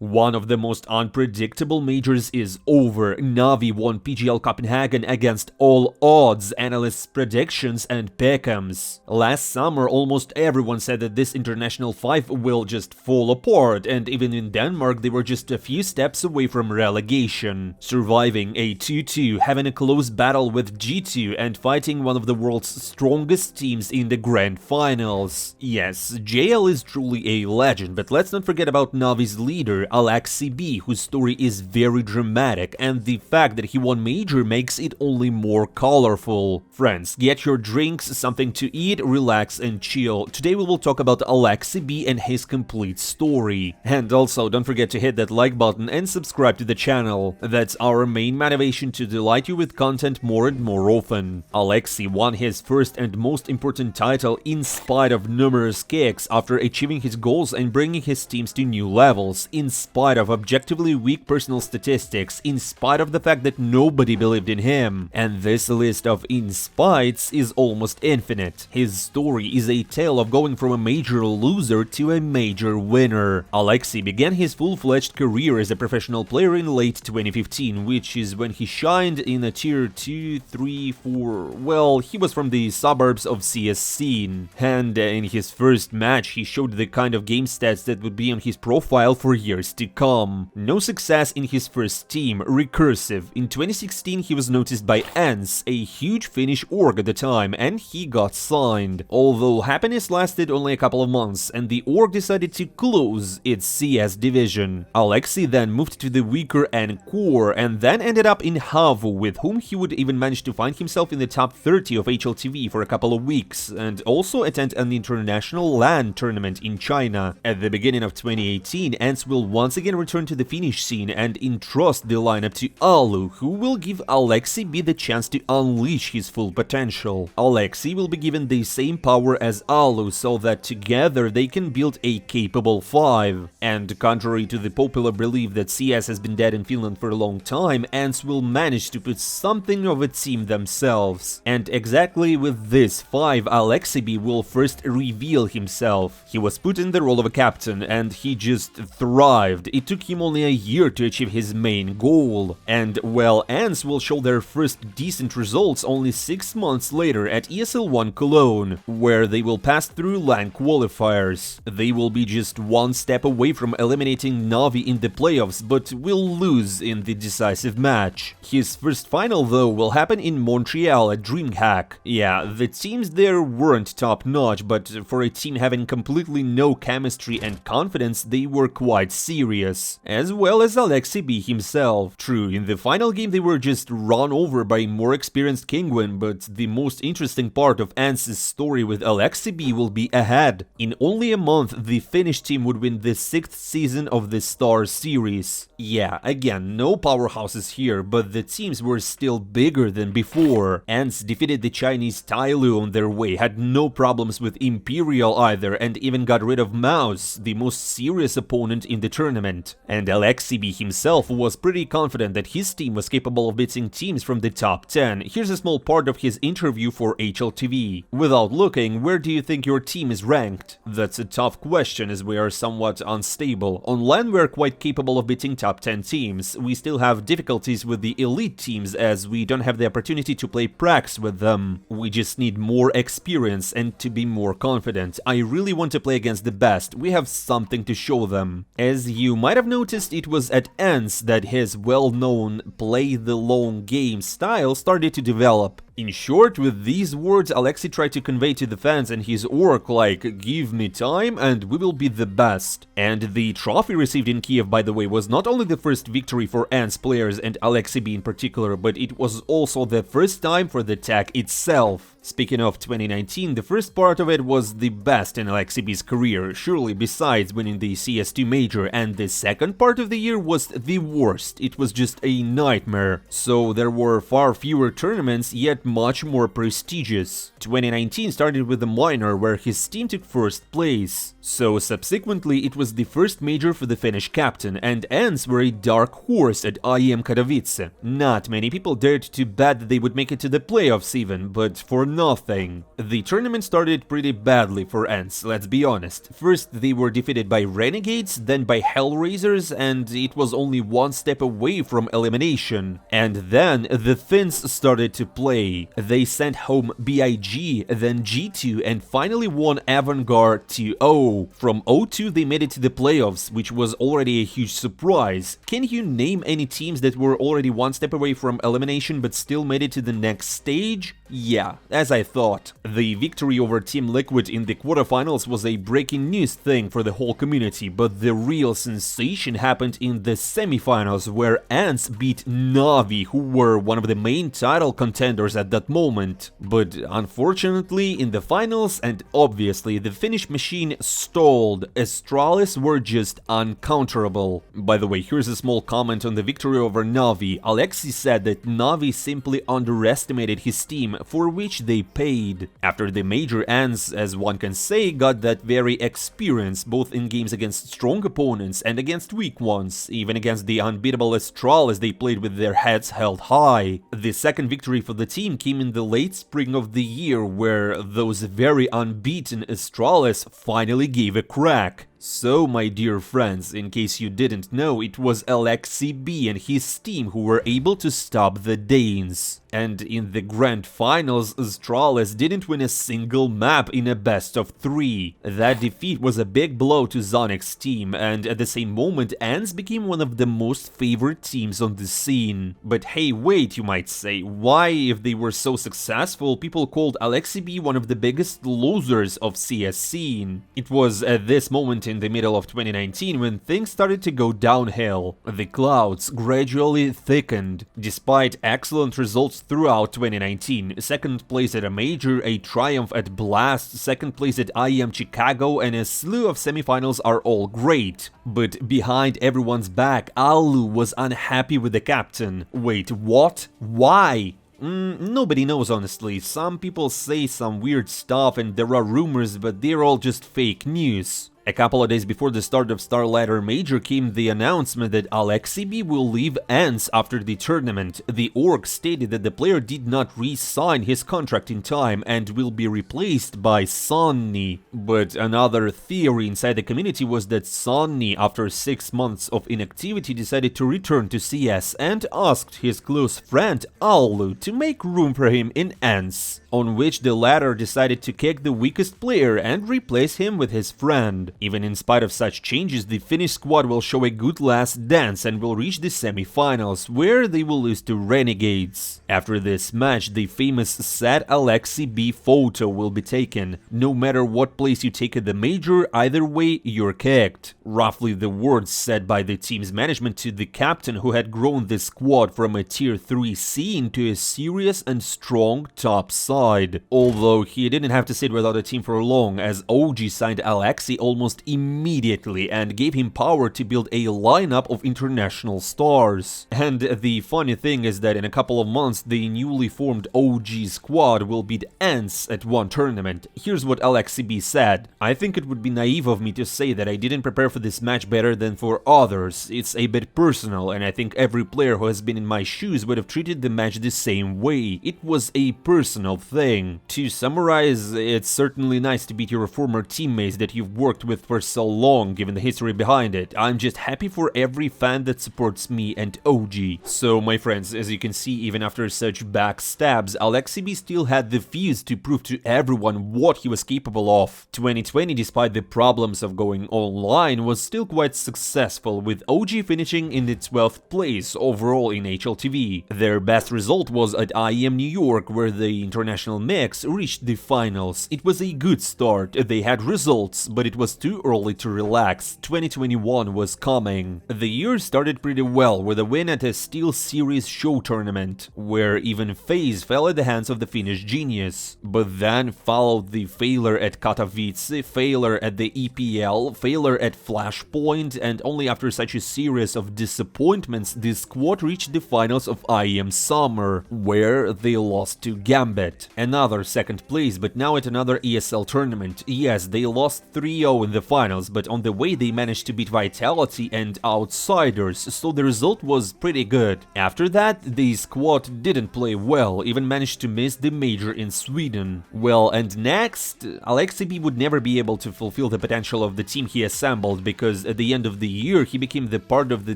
One of the most unpredictable majors is over. Navi won PGL Copenhagen against all odds, analysts' predictions, and Beckham's. Last summer, almost everyone said that this International 5 will just fall apart, and even in Denmark, they were just a few steps away from relegation. Surviving a 2-2, having a close battle with G2, and fighting one of the world's strongest teams in the grand finals. Yes, JL is truly a legend, but let's not forget about Navi's leader, Aleksib, whose story is very dramatic, and the fact that he won major makes it only more colorful. Friends, get your drinks, something to eat, relax and chill. Today we will talk about Aleksib and his complete story. And also, don't forget to hit that like button and subscribe to the channel. That's our main motivation to delight you with content more and more often. Aleksib won his first and most important title in spite of numerous kicks after achieving his goals and bringing his teams to new levels, in spite of objectively weak personal statistics, in spite of the fact that nobody believed in him. And this list of in spites is almost infinite. His story is a tale of going from a major loser to a major winner. Aleksib began his full-fledged career as a professional player in late 2015, which is when he shined in a tier 2, 3, 4... well, he was from the suburbs of CS scene. And in his first match, he showed the kind of game stats that would be on his profile for years to come. No success in his first team, Recursive. In 2016, he was noticed by Ants, a huge Finnish org at the time, and he got signed. Although happiness lasted only a couple of months, and the org decided to close its CS division. Aleksib then moved to the weaker Encore, and then ended up in Havu, with whom he would even manage to find himself in the top 30 of HLTV for a couple of weeks, and also attend an international LAN tournament in China. At the beginning of 2018, Ants will once again return to the Finnish scene and entrust the lineup to Alu, who will give Aleksib the chance to unleash his full potential. Aleksib will be given the same power as Alu, so that together they can build a capable 5. And contrary to the popular belief that CS has been dead in Finland for a long time, Ants will manage to put something of a team themselves. And exactly with this 5, Aleksib will first reveal himself. He was put in the role of a captain, and he just thrived. It took him only a year to achieve his main goal. And well, Ants will show their first decent results only 6 months later at ESL 1 Cologne, where they will pass through LAN qualifiers. They will be just one step away from eliminating Navi in the playoffs, but will lose in the decisive match. His first final, though, will happen in Montreal at DreamHack. Yeah, the teams there weren't top-notch, but for a team having completely no chemistry and confidence, they were quite serious. As well as Aleksib himself. True, in the final game they were just run over by more experienced Kingwin, but the most interesting part of Ants' story with Aleksib will be ahead. In only a month, the Finnish team would win the 6th season of the Star Series. Yeah, again, no powerhouses here, but the teams were still bigger than before. Ants defeated the Chinese Tyloo on their way, had no problems with Imperial either, and even got rid of Mouse, the most serious opponent in the tournament. And Aleksib himself was pretty confident that his team was capable of beating teams from the top 10. Here's a small part of his interview for HLTV. Without looking, where do you think your team is ranked? That's a tough question, as we are somewhat unstable. On LAN we're quite capable of beating top 10 teams. We still have difficulties with the elite teams, as we don't have the opportunity to play pracs with them. We just need more experience and to be more confident. I really want to play against the best. We have something to show them. As you might have noticed, it was at Ants that his well-known play the long game style started to develop. In short, with these words, Aleksib tried to convey to the fans and his org like, give me time and we will be the best. And the trophy received in Kiev, by the way, was not only the first victory for Ants players and Aleksib in particular, but it was also the first time for the tag itself. Speaking of 2019, the first part of it was the best in Aleksib's career, surely besides winning the CS2 major, and the second part of the year was the worst. It was just a nightmare. So there were far fewer tournaments, yet much more prestigious. 2019 started with the minor, where his team took first place. So subsequently, it was the first major for the Finnish captain, and Ants were a dark horse at IEM Katowice. Not many people dared to bet that they would make it to the playoffs even, but for nothing. The tournament started pretty badly for Ants, let's be honest. First, they were defeated by Renegades, then by Hellraisers, and it was only one step away from elimination. And then the Finns started to play. They sent home BIG, then G2, and finally won Avantgarde 2-0. From 0-2 they made it to the playoffs, which was already a huge surprise. Can you name any teams that were already one step away from elimination but still made it to the next stage? Yeah, as I thought. The victory over Team Liquid in the quarterfinals was a breaking news thing for the whole community, but the real sensation happened in the semifinals, where Ants beat Navi, who were one of the main title contenders at that moment. But unfortunately, in the finals, and obviously the Finnish machine stalled, Astralis were just uncounterable. By the way, here's a small comment on the victory over Navi. Aleksib said that Navi simply underestimated his team, for which they paid. After the major, Ants, as one can say, got that very experience, both in games against strong opponents and against weak ones. Even against the unbeatable Astralis, they played with their heads held high. The second victory for the team came in the late spring of the year, where those very unbeaten Astralis finally gave a crack. So, my dear friends, in case you didn't know, it was Aleksib and his team who were able to stop the Danes. And in the grand finals, Astralis didn't win a single map in a best-of-3. That defeat was a big blow to Zonic's team, and at the same moment, Ants became one of the most favored teams on the scene. But hey, wait, you might say, why, if they were so successful, people called Aleksib one of the biggest losers of CS scene? It was at this moment in the middle of 2019 when things started to go downhill. The clouds gradually thickened. Despite excellent results throughout 2019, second place at a major, a triumph at Blast, second place at IEM Chicago, and a slew of semifinals are all great. But behind everyone's back, Alu was unhappy with the captain. Wait, what? Why? Nobody knows, honestly. Some people say some weird stuff and there are rumors, but they're all just fake news. A couple of days before the start of Star Ladder Major came the announcement that Aleksib will leave Ants after the tournament. The org stated that the player did not re-sign his contract in time and will be replaced by Sonny. But another theory inside the community was that Sonny, after 6 months of inactivity, decided to return to CS and asked his close friend Alu to make room for him in Ants, on which the latter decided to kick the weakest player and replace him with his friend. Even in spite of such changes, the Finnish squad will show a good last dance and will reach the semi-finals, where they will lose to Renegades. After this match, the famous sad Aleksib photo will be taken. No matter what place you take at the major, either way, you're kicked. Roughly the words said by the team's management to the captain, who had grown the squad from a tier 3 scene to a serious and strong top side. Although he didn't have to sit without a team for long, as OG signed Aleksib almost immediately and gave him power to build a lineup of international stars. And the funny thing is that in a couple of months, the newly formed OG squad will beat Ants at one tournament. Here's what Aleksib said: "I think it would be naive of me to say that I didn't prepare for this match better than for others. It's a bit personal, and I think every player who has been in my shoes would have treated the match the same way. It was a personal thing. To summarize, it's certainly nice to beat your former teammates that you've worked with for so long, given the history behind it. I'm just happy for every fan that supports me and OG." So, my friends, as you can see, even after such backstabs, Aleksib still had the fuse to prove to everyone what he was capable of. 2020, despite the problems of going online, was still quite successful, with OG finishing in the 12th place overall in HLTV. Their best result was at IEM New York, where the international mix reached the finals. It was a good start, they had results, but it was too early to relax. 2021 was coming. The year started pretty well with a win at a Steel Series show tournament, where even FaZe fell at the hands of the Finnish genius. But then followed the failure at Katowice, failure at the EPL, failure at Flashpoint, and only after such a series of disappointments, the squad reached the finals of IEM Summer, where they lost to Gambit. Another second place, but now at another ESL tournament. Yes, they lost 3-0 in in the finals, but on the way they managed to beat Vitality and Outsiders, so the result was pretty good. After that, the squad didn't play well, even managed to miss the major in Sweden. Well, and next, Aleksib would never be able to fulfill the potential of the team he assembled, because at the end of the year he became the part of the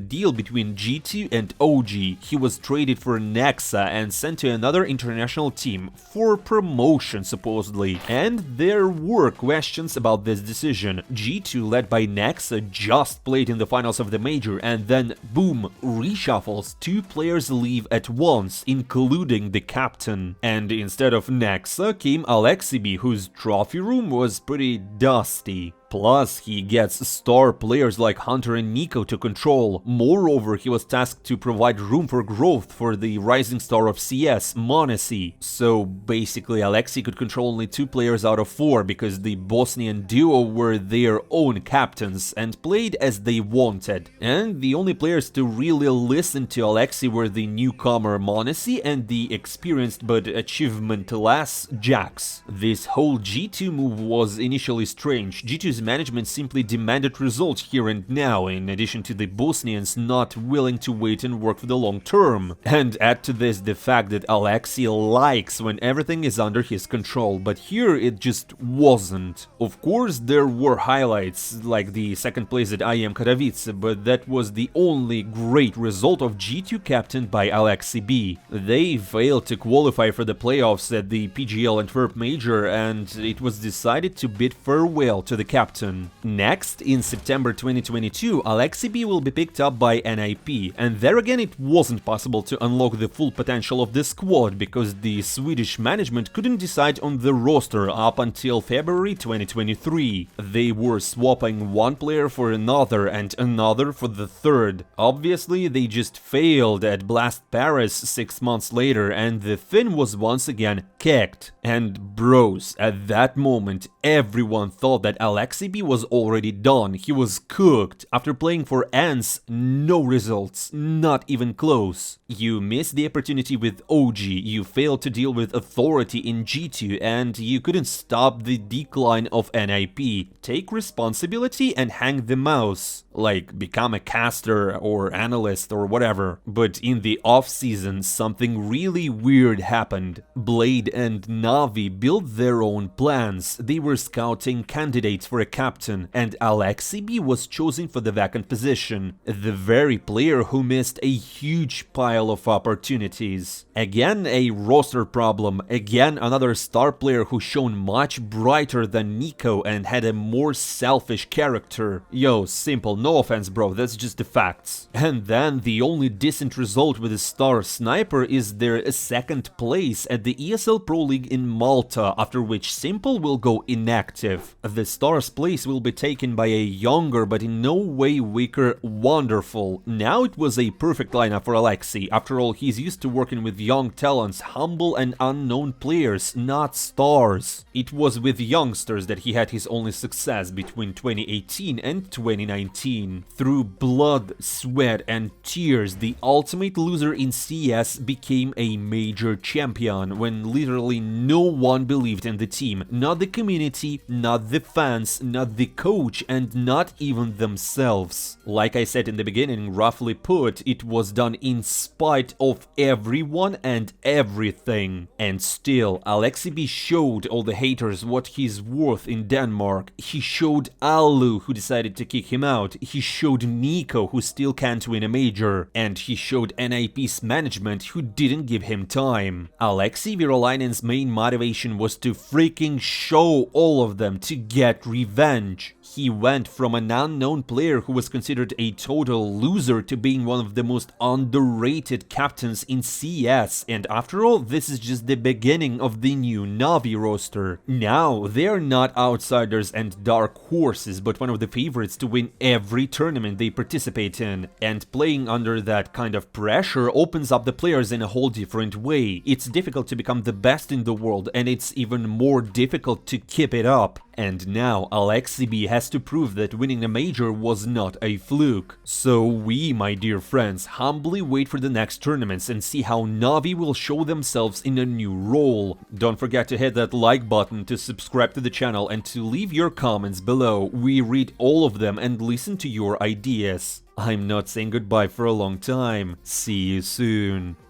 deal between G2 and OG. He was traded for Nexa and sent to another international team for promotion, supposedly. And there were questions about this decision. G2, led by Nexa, just played in the finals of the major, and then boom, reshuffles. 2 players leave at once, including the captain. And instead of Nexa came Aleksib, whose trophy room was pretty dusty. Plus, he gets star players like Hunter and Nico to control. Moreover, he was tasked to provide room for growth for the rising star of CS, m0NESY. So basically, Aleksib could control only 2 players out of 4 because the Bosnian duo were their own captains and played as they wanted. And the only players to really listen to Aleksib were the newcomer m0NESY and the experienced but achievementless Jax. This whole G2 move was initially strange. G2's management simply demanded results here and now, in addition to the Bosnians not willing to wait and work for the long term. And add to this the fact that Aleksib likes when everything is under his control, but here it just wasn't. Of course, there were highlights, like the second place at IEM Katowice, but that was the only great result of G2 captained by Aleksib. They failed to qualify for the playoffs at the PGL Antwerp Major, and it was decided to bid farewell to the captain. Next, in September 2022, Aleksib will be picked up by NIP, and there again it wasn't possible to unlock the full potential of the squad because the Swedish management couldn't decide on the roster up until February 2023. They were swapping one player for another and another for the third. Obviously, they just failed at Blast Paris 6 months later, and the Finn was once again kicked. And bros, at that moment, everyone thought that Aleksib was already done. He was cooked. After playing for ENCE, no results, not even close. You missed the opportunity with OG, you failed to deal with authority in G2, and you couldn't stop the decline of NIP. Take responsibility and hang the mouse. Like, become a caster or analyst or whatever. But in the off-season, something really weird happened. Blade and Na'Vi built their own plans. They were scouting candidates for a captain, and Aleksib was chosen for the vacant position. The very player who missed a huge pile of opportunities. Again, a roster problem. Again, another star player who shone much brighter than Nico and had a more selfish character. Yo, simple. No offense, bro, that's just the facts. And then the only decent result with a star sniper is their second place at the ESL Pro League in Malta, after which Simple will go inactive. The star's place will be taken by a younger but in no way weaker Wonderful. Now it was a perfect lineup for Aleksib. After all, he's used to working with young talents, humble and unknown players, not stars. It was with youngsters that he had his only success between 2018 and 2019. Through blood, sweat and tears, the ultimate loser in CS became a major champion when literally no one believed in the team. Not the community, not the fans, not the coach, and not even themselves. Like I said in the beginning, roughly put, it was done in spite of everyone and everything. And still, Aleksib showed all the haters what he's worth in Denmark. He showed Alu, who decided to kick him out. He showed Nico, who still can't win a major. And he showed NIP's management, who didn't give him time. Aleksib Virolainen's main motivation was to freaking show all of them, to get revenge. He went from an unknown player who was considered a total loser to being one of the most underrated captains in CS, and after all, this is just the beginning of the new Na'Vi roster. Now, they are not outsiders and dark horses, but one of the favorites to win every tournament they participate in, and playing under that kind of pressure opens up the players in a whole different way. It's difficult to become the best in the world, and it's even more difficult to keep it up. And now, Aleksib has to prove that winning a major was not a fluke. So we, my dear friends, humbly wait for the next tournaments and see how Na'Vi will show themselves in a new role. Don't forget to hit that like button, to subscribe to the channel, and to leave your comments below. We read all of them and listen to your ideas. I'm not saying goodbye for a long time. See you soon.